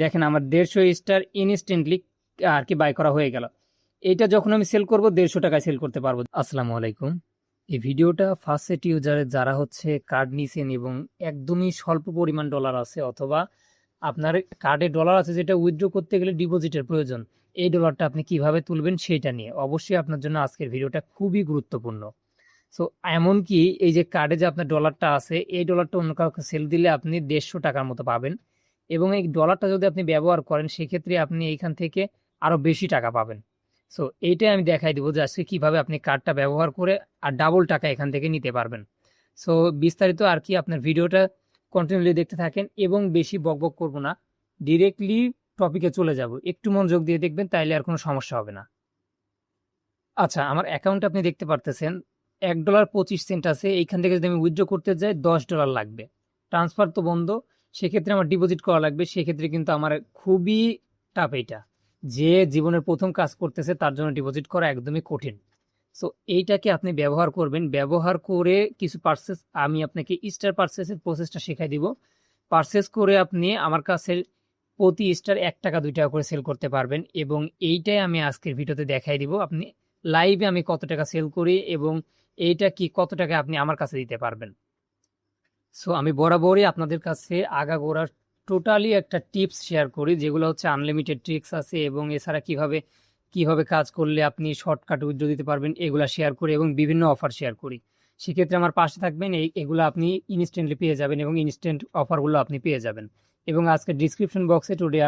দেখেন আমার 150 star instantly আর কি বাই করা হয়ে গেল। এইটা যখন আমি সেল করব 150 টাকায় সেল করতে পারবো। আসসালামু আলাইকুম। এই ভিডিওটা ফার্স্ট সেট ইউজারে যারা হচ্ছে কার্ড নিছেন এবং একদমই স্বল্প পরিমাণ ডলার আছে, অথবা আপনার কার্ডে ডলার আছে যেটা উইথড্র করতে গেলে ডিপোজিটের প্রয়োজন, এই ডলারটা আপনি কিভাবে তুলবেন সেটা নিয়ে অবশ্যই আপনার জন্য আজকের ভিডিওটা খুবই গুরুত্বপূর্ণ। সো এমনকি এই যে কার্ডে যে আপনার ডলারটা আছে, এই ডলারটা অন্য কাউকে সেল দিলে আপনি 150 টাকার মতো পাবেন, এবং এই ডলারটা যদি আপনি ব্যবহার করেন সেক্ষেত্রে আপনি এইখান থেকে আরও বেশি টাকা পাবেন। সো এইটাই আমি দেখাই দেবো যে আজকে কীভাবে আপনি কার্ডটা ব্যবহার করে আর ডাবল টাকা এখান থেকে নিতে পারবেন। সো বিস্তারিত আর কি আপনার ভিডিওটা কন্টিনিউলি দেখতে থাকেন, এবং বেশি বকবক করবো না, ডিরেক্টলি টপিকে চলে যাব। একটু মনোযোগ দিয়ে দেখবেন, তাইলে আর কোনো সমস্যা হবে না। আচ্ছা, আমার অ্যাকাউন্ট আপনি দেখতে পারতেছেন $1.25 আছে। এইখান থেকে যদি আমি উইথড্র করতে যাই $10 লাগবে। ট্রান্সফার তো বন্ধ, সেক্ষেত্রে আমার ডিপোজিট করা লাগবে। সেক্ষেত্রে কিন্তু আমার খুবই টাফ এইটা, যে জীবনের প্রথম কাজ করতেছে তার জন্য ডিপোজিট করা একদমই কঠিন। সো এইটাকে আপনি ব্যবহার করবেন, ব্যবহার করে কিছু পার্সেস, আমি আপনাকে স্টার পার্সেসের প্রসেসটা শেখাই দিব। পার্সেস করে আপনি আমার কাছে প্রতি স্টার 1 টাকা 2 টাকা করে সেল করতে পারবেন, এবং এইটাই আমি আজকের ভিডিওতে দেখাই দিব আপনি লাইভে আমি কত টাকা সেল করি এবং এইটা কি কত টাকা আপনি আমার কাছে দিতে পারবেন। সো আমি বরাবরই আপনাদের কাছে আগাগোড়া টোটালি একটা টিপস শেয়ার করি, যেগুলো হচ্ছে আনলিমিটেড ট্রিক্স আছে, এবং এছাড়া কিভাবে কিভাবে কাজ করলে আপনি শর্টকাট উইথড্র দিতে পারবেন এগুলা শেয়ার করি, এবং বিভিন্ন অফার শেয়ার করি। সেক্ষেত্রে আমার পাশে থাকবেন, এগুলো আপনি ইনস্ট্যান্টলি পেয়ে যাবেন, এবং ইনস্ট্যান্ট অফারগুলো আপনি পেয়ে যাবেন। এবং আজকে ডিসক্রিপশন বক্সে টুডে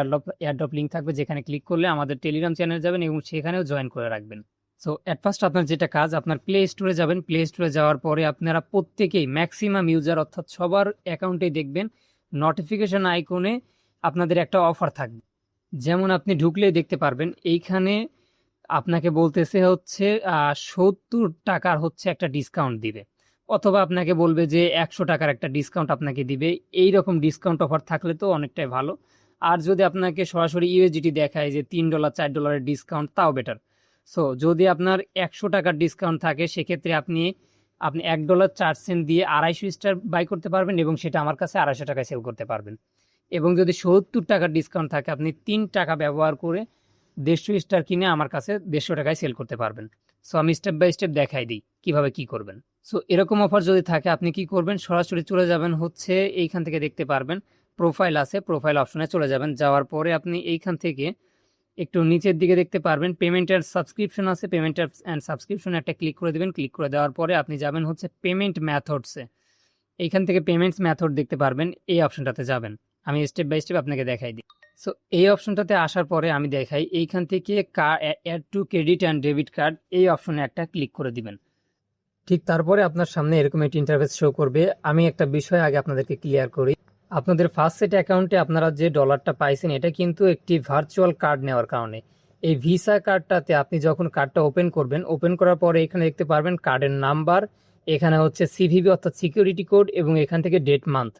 এয়ারড্রপ লিঙ্ক থাকবে, যেখানে ক্লিক করলে আমাদের টেলিগ্রাম চ্যানেল যাবেন এবং সেখানেও জয়েন করে রাখবেন। সো অ্যাট ফার্স্ট আপনার যেটা কাজ, আপনার প্লে স্টোরে যাবেন। প্লে স্টোরে যাওয়ার পরে আপনারা প্রত্যেকেই, ম্যাক্সিমাম ইউজার অর্থাৎ সবার অ্যাকাউন্টেই দেখবেন নোটিফিকেশন আইকনে আপনাদের একটা অফার থাকবে। যেমন আপনি ঢুকলেই দেখতে পারবেন এইখানে আপনাকে বলতেছে হচ্ছে 70 টাকার হচ্ছে একটা ডিসকাউন্ট দিবে, অথবা আপনাকে বলবে যে 100 টাকার একটা ডিসকাউন্ট আপনাকে দিবে। এই রকম ডিসকাউন্ট অফার থাকলে তো অনেকটাই ভালো। আর যদি আপনাকে সরাসরি ইউএসডিটি দেখায় যে $3 $4 ডিসকাউন্ট, তাও বেটার। সো যদি আপনার 100 টাকার ডিসকাউন্ট থাকে, সেক্ষেত্রে আপনি $1.04 দিয়ে 250 স্টার বাই করতে পারবেন, এবং সেটা আমার কাছে 250 টাকায় সেল করতে পারবেন। এবং যদি 70 টাকার ডিসকাউন্ট থাকে, আপনি 3 টাকা ব্যবহার করে 150 স্টার কিনে আমার কাছে 150 টাকায় সেল করতে পারবেন। সো আমি স্টেপ বাই স্টেপ দেখাই দিই কিভাবে কি করবেন। সো এরকম অফার যদি থাকে আপনি কি করবেন, সরাসরি চলে যাবেন হচ্ছে এইখান থেকে দেখতে পারবেন প্রোফাইল আছে, প্রোফাইল অপশনে চলে যাবেন। যাওয়ার পরে আপনি এইখান থেকে একটু নিচের দিকে দেখতে পারবেন পেমেন্ট অ্যান্ড সাবস্ক্রিপশন আছে, পেমেন্ট অ্যান্ড সাবস্ক্রিপশন একটা ক্লিক করে দেবেন। ক্লিক করে দেওয়ার পরে আপনি যাবেন হচ্ছে পেমেন্ট ম্যাথডসে। এইখান থেকে পেমেন্টস মেথড দেখতে পারবেন, এই অপশনটাতে যাবেন। আমি স্টেপ বাই স্টেপ আপনাকে দেখাই দিই। সো এই অপশনটাতে আসার পরে আমি দেখাই, এইখান থেকে add to credit and debit card, এই অপশনে একটা ক্লিক করে দিবেন। ঠিক তারপরে আপনার সামনে এরকম একটি ইন্টারফেস শো করবে। আমি একটা বিষয় আগে আপনাদেরকে ক্লিয়ার করি, আপনাদের ফার্স্ট সেট অ্যাকাউন্টে আপনারা যে ডলারটা পাইছেন, এটা কিন্তু একটি ভার্চুয়াল কার্ড নেওয়ার কারণে। এই ভিসা কার্ডটাতে আপনি যখন কার্ডটা ওপেন করবেন, ওপেন করার পরে এখানে দেখতে পারবেন কার্ডের নাম্বার, এখানে হচ্ছে সিভিভি অর্থাৎ সিকিউরিটি কোড, এবং এখান থেকে ডেট মান্থ।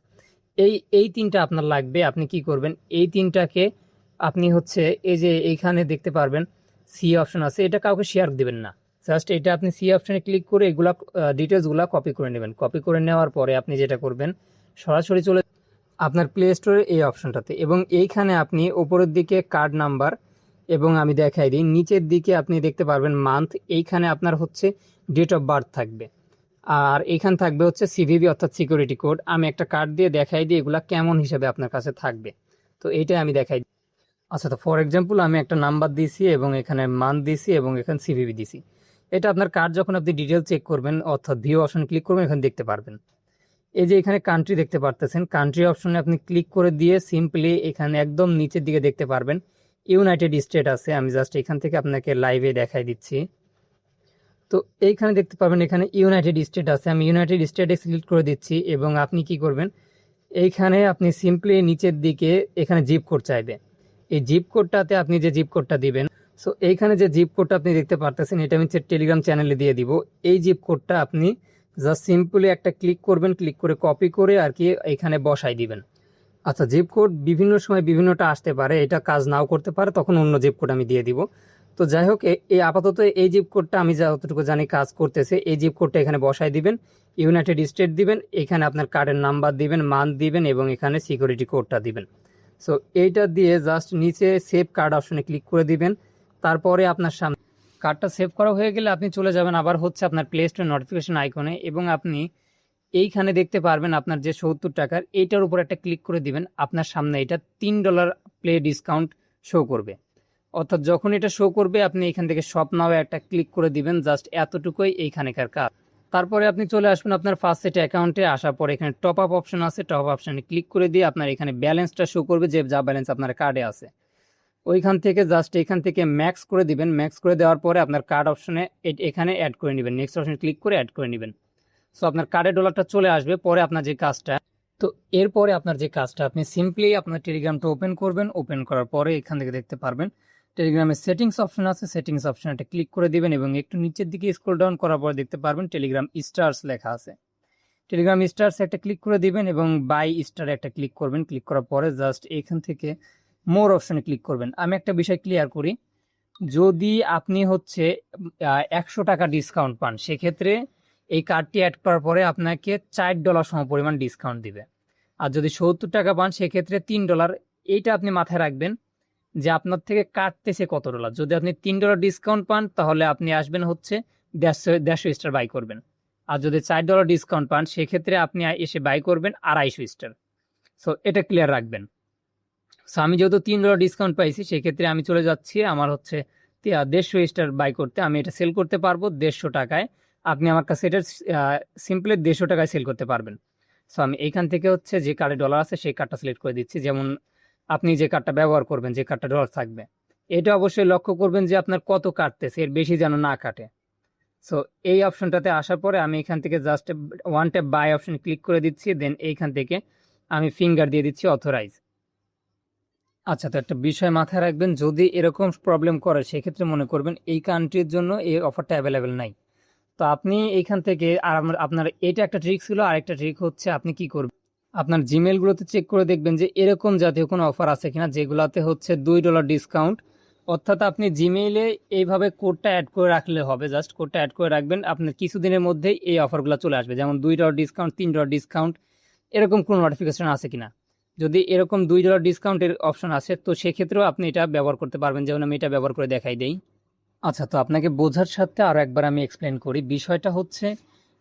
এই তিনটা আপনার লাগবে। আপনি কি করবেন, এই তিনটাকে আপনি হচ্ছে এই যে এইখানে দেখতে পারবেন সি অপশন আছে, এটা কাউকে শেয়ার দিবেন না। জাস্ট এটা আপনি সি অপশনে ক্লিক করে এগুলা ডিটেলসগুলো কপি করে নেবেন। কপি করে নেওয়ার পরে আপনি যেটা করবেন, সরাসরি চলে আপনার প্লে স্টোরের এই অপশনটাতে, এবং এইখানে আপনি ওপরের দিকে কার্ড নাম্বার, এবং আমি দেখাই দিই নিচের দিকে আপনি দেখতে পারবেন মান্থ। এইখানে আপনার হচ্ছে ডেট অফ বার্থ থাকবে, আর এইখানে থাকবে হচ্ছে সিভিভি অর্থাৎ সিকিউরিটি কোড। আমি একটা কার্ড দিয়ে দেখাই দিই এগুলা কেমন হিসাবে আপনার কাছে থাকবে। তো এইটাই আমি দেখাই। আচ্ছা, তো ফর এক্সাম্পল আমি একটা নাম্বার দিয়েছি, এবং এখানে মান্থ দিয়েছি, এবং এখানে সিভিভি দিয়েছি। এটা আপনার কার্ড যখন আপনি ডিটেল চেক করবেন অর্থাৎ ভিউ অপশন ক্লিক করবেন, এখানে দেখতে পারবেন এই যে এখানে কান্ট্রি দেখতে পারতেছেন। কান্ট্রি অপশনে আপনি ক্লিক করে দিয়ে সিম্পলি এখানে একদম নিচের দিকে দেখতে পারবেন ইউনাইটেড স্টেট আছে। আমি জাস্ট এখান থেকে আপনাকে লাইভে দেখাই দিচ্ছি। তো এইখানে দেখতে পাবেন এখানে ইউনাইটেড স্টেট আছে, আমি ইউনাইটেড স্টেটে সিলেক্ট করে দিচ্ছি। এবং আপনি কি করবেন, এইখানে আপনি সিম্পলি নিচের দিকে এখানে জিপ কোড চাইবে। এই জিপ কোডটাতে আপনি যে জিপ কোডটা দিবেন, সো এইখানে যে জিপ কোডটা আপনি দেখতে পারতেছেন, এটা আমি টেলিগ্রাম চ্যানেলে দিয়ে দিব। এই জিপ কোডটা আপনি জাস্ট সিম্পলি একটা ক্লিক করবেন, ক্লিক করে কপি করে আর কি এখানে বসাই দিবেন। আচ্ছা, জিপ কোড বিভিন্ন সময় বিভিন্নটা আসতে পারে, এটা কাজ নাও করতে পারে, তখন অন্য জিপ কোড আমি দিয়ে দিব। তো যাই হোক, এই আপাতত এই জিপ কোডটা আমি যতটুকু জানি কাজ করতেছে। এই জিপ কোডটা এখানে বসাই দিবেন, ইউনাইটেড স্টেট দিবেন, এখানে আপনার কার্ডের নাম্বার দিবেন, মান্থ দিবেন, এবং এখানে সিকিউরিটি কোডটা দিবেন। সো এইটা দিয়ে জাস্ট নিচে সেভ কার্ড অপশনে ক্লিক করে দিবেন। তারপরে আপনার সামনে কার্ডটা সেভ করা হয়ে গেলে আপনি চলে যাবেন আবার হচ্ছে আপনার প্লে স্টোর নোটিফিকেশন আইকনে, এবং আপনি এইখানে দেখতে পারবেন আপনার যে 70 টাকার এইটার উপর একটা ক্লিক করে দিবেন। আপনার সামনে এটা $3 প্লে ডিসকাউন্ট শো করবে। অর্থাৎ যখন এটা শো করবে আপনি এখান থেকে শপ নাও একটা ক্লিক করে দিবেন। জাস্ট এতটুকুই এইখানেকার কাজ। তারপরে আপনি চলে আসবেন আপনার ফার্স্ট সেট অ্যাকাউন্টে। আসার পর এখানে টপ আপ অপশন আছে, টপ আপ অপশনে ক্লিক করে দিয়ে আপনার এখানে ব্যালেন্সটা শো করবে, যে যা ব্যালেন্স আপনার কার্ডে আছে। ওইখান থেকে জাস্ট এখান থেকে ম্যাক্স করে দিবেন। ম্যাক্স করে দেওয়ার পরে আপনার কার্ড অপশনে এখানে অ্যাড করে নেবেন। নেক্সট অপশনে ক্লিক করে অ্যাড করে নেবেন। সো আপনার কার্ডে ডলারটা চলে আসবে। পরে আপনার যে কাজটা, তো এরপরে আপনার যে কাজটা, আপনি সিম্পলি আপনার টেলিগ্রামটা ওপেন করবেন। ওপেন করার পরে এখান থেকে দেখতে পারবেন টেলিগ্রামের সেটিংস অপশন আছে। সেটিংস অপশন একটা ক্লিক করে দিবেন এবং একটু নিচের দিকে স্ক্রল ডাউন করার পর দেখতে পারবেন টেলিগ্রাম স্টার্স লেখা আছে। টেলিগ্রাম স্টার্স একটা ক্লিক করে দিবেন এবং বাই স্টারে একটা ক্লিক করবেন। ক্লিক করার পরে জাস্ট এখান থেকে মোর অপশনে ক্লিক করবেন। আমি একটা বিষয় ক্লিয়ার করি, যদি আপনি হচ্ছে 100 টাকা ডিসকাউন্ট পান, সেক্ষেত্রে এই কার্ডটি অ্যাড করার পরে আপনাকে $4 সম পরিমাণ ডিসকাউন্ট দিবে। আর যদি 70 টাকা পান সেক্ষেত্রে $3। এইটা আপনি মাথায় রাখবেন যে আপনার থেকে কাটতেছে কত ডলার। যদি আপনি $3 ডিসকাউন্ট পান তাহলে আপনি আসবেন হচ্ছে 150 স্টার বাই করবেন। আর যদি $4 ডিসকাউন্ট পান সেক্ষেত্রে আপনি এসে বাই করবেন 250 স্টার। সো এটা ক্লিয়ার রাখবেন। সো আমি যেহেতু $3 ডিসকাউন্ট পাইছি সেক্ষেত্রে আমি চলে যাচ্ছি আমার হচ্ছে 150 স্টার বাই করতে। আমি এটা সেল করতে পারবো 150 টাকায়। আপনি আমার কাছে এটা সিম্পলি 150 টাকায় সেল করতে পারবেন। সো আমি এইখান থেকে হচ্ছে যে কার্ডে ডলার আছে সেই কার্ডটা সিলেক্ট করে দিচ্ছি। যেমন আপনি যে কার্ডটা ব্যবহার করবেন, যে কার্ডটা ডলার থাকবে, এটা অবশ্যই লক্ষ্য করবেন যে আপনার কত কাটতেছে, এর বেশি যেন না কাটে। সো এই অপশনটাতে আসার পরে আমি এখান থেকে just one tap buy option click করে দিচ্ছি। দেন এইখান থেকে আমি ফিঙ্গার দিয়ে দিচ্ছি অথরাইজ। আচ্ছা, তো একটা বিষয় মাথায় রাখবেন, যদি এরকম প্রবলেম করে সেক্ষেত্রে মনে করবেন এই কান্ট্রির জন্য এই অফারটা অ্যাভেলেবেল নাই। তো আপনি এইখান থেকে, আর আপনার এটা একটা ট্রিক ছিল, আরেকটা ট্রিক হচ্ছে আপনি কি করবেন, আপনার জিমেলগুলোতে চেক করে দেখবেন যে এরকম জাতীয় কোনো অফার আছে কিনা যেগুলোতে হচ্ছে $2 ডিসকাউন্ট। অর্থাৎ আপনি জিমেইলে এইভাবে কোডটা অ্যাড করে রাখলে হবে। জাস্ট কোডটা অ্যাড করে রাখবেন, আপনার কিছুদিনের মধ্যেই এই অফারগুলো চলে আসবে। যেমন $2 ডিসকাউন্ট, $3 ডিসকাউন্ট, এরকম কোনো নোটিফিকেশন আছে কিনা। যদি এরকম $2 ডিসকাউন্টের অপশন আছে তো সেক্ষেত্রেও আপনি এটা ব্যবহার করতে পারবেন। যেমন আমি এটা ব্যবহার করে দেখাই দেই। আচ্ছা, তো আপনাকে বোঝার সাথে আরও একবার আমি এক্সপ্লেন করি। বিষয়টা হচ্ছে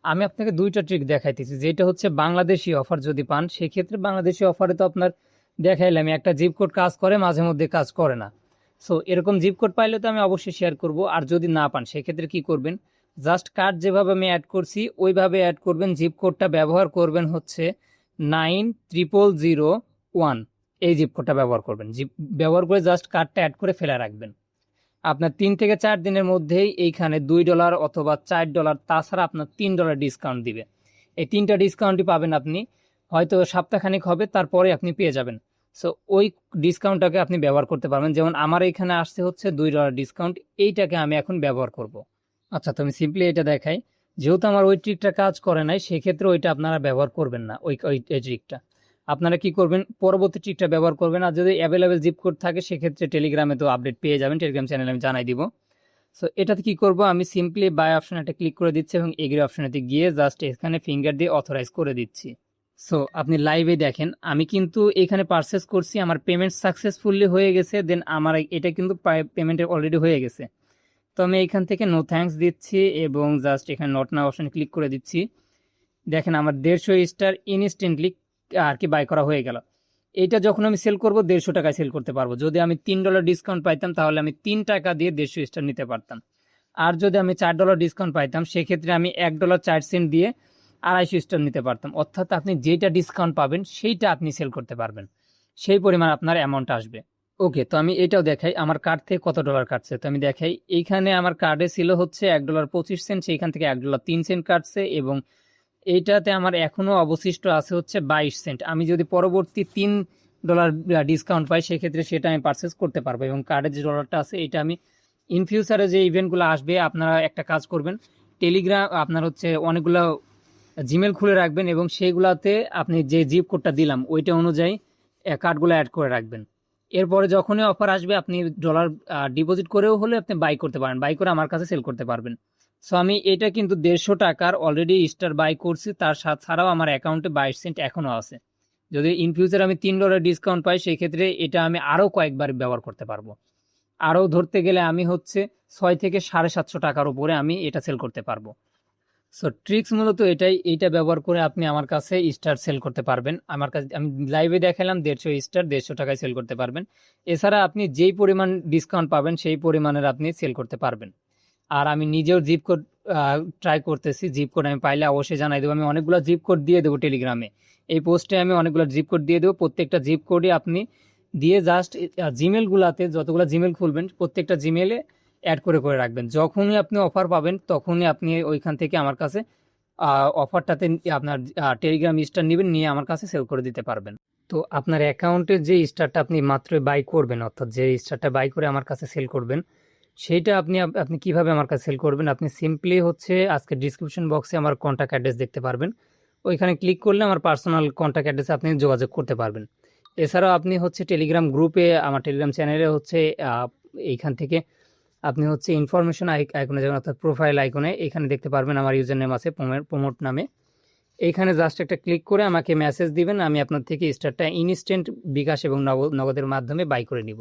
আমি আপনাকে দুইটা ট্রিক দেখাইতেছি। যেটা হচ্ছে বাংলাদেশি অফার যদি পান সেক্ষেত্রে বাংলাদেশি অফারে তো আপনার দেখাইলাম একটা জিপ কোড কাজ করে, মাঝে মধ্যে কাজ করে না। সো এরকম জিপ কোড পাইলে তো আমি অবশ্যই শেয়ার করব। আর যদি না পান সেক্ষেত্রে কি করবেন, জাস্ট কার্ড যেভাবে আমি অ্যাড করছি ওইভাবে অ্যাড করবেন। জিপ কোডটা ব্যবহার করবেন হচ্ছে 90001, এই জিপ কোডটা ব্যবহার করবেন। জিপ ব্যবহার করে জাস্ট কার্ডটা অ্যাড করে ফেলে রাখবেন। আপনার 3 থেকে 4 দিনের মধ্যেই এইখানে $2 অথবা $4, তাছাড়া আপনার $3 ডিসকাউন্ট দিবে। এই 3টা ডিসকাউন্টই পাবেন আপনি, হয়তো সপ্তাহখানিক হবে তারপরে আপনি পেয়ে যাবেন। সো ওই ডিসকাউন্টটাকে আপনি ব্যবহার করতে পারবেন। যেমন আমার এখানে আসছে হচ্ছে $2 ডিসকাউন্ট, এইটাকে আমি এখন ব্যবহার করব। আচ্ছা, তো আমি সিম্পলি এটা দেখাই। যেহেতু আমার ওই ট্রিকটা কাজ করে নাই সেক্ষেত্রে ওইটা আপনারা ব্যবহার করবেন না। ওই ট্রিকটা আপনারা কি করবেন, পরবর্তী ট্রিকটা ব্যবহার করবেন। আর যদি অ্যাভেলেবেল জিপ কোড থাকে সেক্ষেত্রে টেলিগ্রামে তো আপডেট পেয়ে যাবেন, টেলিগ্রাম চ্যানেলে আমি জানাই দিব। সো এটাতে কি করব, আমি সিম্পলি বাই অপশনে একটা ক্লিক করে দিচ্ছি এবং এগ্রি অপশনেতে গিয়ে জাস্ট এখানে ফিঙ্গার দিয়ে অথরাইজ করে দিচ্ছি। সো আপনি লাইভে দেখেন আমি কিন্তু এখানে পারচেস করছি, আমার পেমেন্ট সাকসেসফুলি হয়ে গেছে। দেন আমার এটা কিন্তু পেমেন্টের অলরেডি হয়ে গেছে। তো আমি এখান থেকে নো থ্যাঙ্কস দিচ্ছি এবং জাস্ট এখানে নট নাও অপশনে ক্লিক করে দিচ্ছি। দেখেন আমার 150 স্টার ইনস্ট্যান্টলি আর কি বাই করা হয়ে গেল। এইটা যখন আমি সেল করব 150 টাকায় সেল করতে পারবো। যদি আমি $3 ডিসকাউন্ট পাইতাম তাহলে আমি 3 টাকা দিয়ে 150 স্টার নিতে পারতাম। আর যদি আমি $4 ডিসকাউন্ট পাইতাম সেক্ষেত্রে আমি $1.04 দিয়ে 250 স্টার নিতে পারতাম। অর্থাৎ আপনি যেটা ডিসকাউন্ট পাবেন সেইটা আপনি সেল করতে পারবেন, সেই পরিমাণ আপনার অ্যামাউন্ট আসবে। ওকে, তো আমি এটাও দেখাই আমার কার্ড থেকে কত ডলার কাটছে। তো আমি দেখাই, এইখানে আমার কার্ডে ছিল হচ্ছে $1.25, সেইখান থেকে $1.03 কাটছে এবং এইটাতে আমার এখনো অবশিষ্ট আছে হচ্ছে 22 সেন্ট। আমি যদি পরবর্তী $3 ডিসকাউন্ট পাই সেক্ষেত্রে সেটা আমি পারচেস করতে পারবো। এবং কার্ডে যে ডলারটা আছে এটা আমি ইন ফিউচারে যে ইভেন্টগুলো আসবে, আপনারা একটা কাজ করবেন, টেলিগ্রাম আপনার হচ্ছে অনেকগুলো জিমেল খুলে রাখবেন এবং সেইগুলাতে আপনি যে জিপ কোডটা দিলাম ওইটা অনুযায়ী কার্ডগুলো অ্যাড করে রাখবেন। এরপরে যখনই অফার আসবে আপনি ডলার ডিপোজিট করেও হলে আপনি বাই করতে পারেন, বাই করে আমার কাছে সেল করতে পারবেন। সো আমি এটা কিন্তু 150 টাকার অলরেডি স্টার বাই করছি, তার ছাড়াও আমার অ্যাকাউন্টে 22 সেন্ট এখনও আছে। যদি ইন ফিউচার আমি $3 ডিসকাউন্ট পাই, সেই ক্ষেত্রে এটা আমি আরও কয়েকবার ব্যবহার করতে পারবো। আরও ধরতে গেলে আমি হচ্ছে 6 থেকে 750 টাকার উপরে আমি এটা সেল করতে পারবো। সো ট্রিক্স মূলত এটাই, এইটা ব্যবহার করে আপনি আমার কাছে স্টার সেল করতে পারবেন। আমার কাছে আমি লাইভে দেখালাম 150 স্টার 150 টাকায় সেল করতে পারবেন। এছাড়া আপনি যেই পরিমাণ ডিসকাউন্ট পাবেন সেই পরিমাণের আপনি সেল করতে পারবেন। আর আমি নিজেও জিপ কোড ট্রাই করতেছি, জিপ কোড আমি পাইলে অবশ্যই জানাই দেবো। আমি অনেকগুলো জিপ কোড দিয়ে দেবো টেলিগ্রামে, এই পোস্টে আমি অনেকগুলো জিপ কোড দিয়ে দেবো। প্রত্যেকটা জিপ কোডে আপনি দিয়ে জাস্ট জিমেলগুলোতে যতগুলো জিমেল খুলবেন প্রত্যেকটা জিমেলে অ্যাড করে করে রাখবেন। যখনই আপনি অফার পাবেন তখনই আপনি ওইখান থেকে আমার কাছে অফারটাতে আপনার টেলিগ্রাম স্টার নেবেন, নিয়ে আমার কাছে সেল করে দিতে পারবেন। তো আপনার অ্যাকাউন্টের যে স্টারটা আপনি মাত্র বাই করবেন, অর্থাৎ যে স্টারটা বাই করে আমার কাছে সেল করবেন, সেইটা আপনি কিভাবে আমার কাছে সেল করবেন? আপনি সিম্পলি হচ্ছে আজকে ডিসক্রিপশন বক্সে আমার কন্ট্যাক্ট অ্যাড্রেস দেখতে পারবেন, ওইখানে ক্লিক করলে আমার পার্সোনাল কন্ট্যাক্ট অ্যাড্রেসে আপনি যোগাযোগ করতে পারবেন। এছাড়াও আপনি হচ্ছে টেলিগ্রাম গ্রুপে, আমার টেলিগ্রাম চ্যানেলে হচ্ছে এইখান থেকে আপনি হচ্ছে ইনফরমেশন আইকনে যাবেন, অর্থাৎ প্রোফাইল আইকনে, এখানে দেখতে পারবেন আমার ইউজার নেম আছে প্রমোট নামে। এইখানে জাস্ট একটা ক্লিক করে আমাকে মেসেজ দিবেন, আমি আপনার থেকে স্টারটা ইনস্ট্যান্ট বিকাশ এবং নগদের মাধ্যমে বাই করে নিব।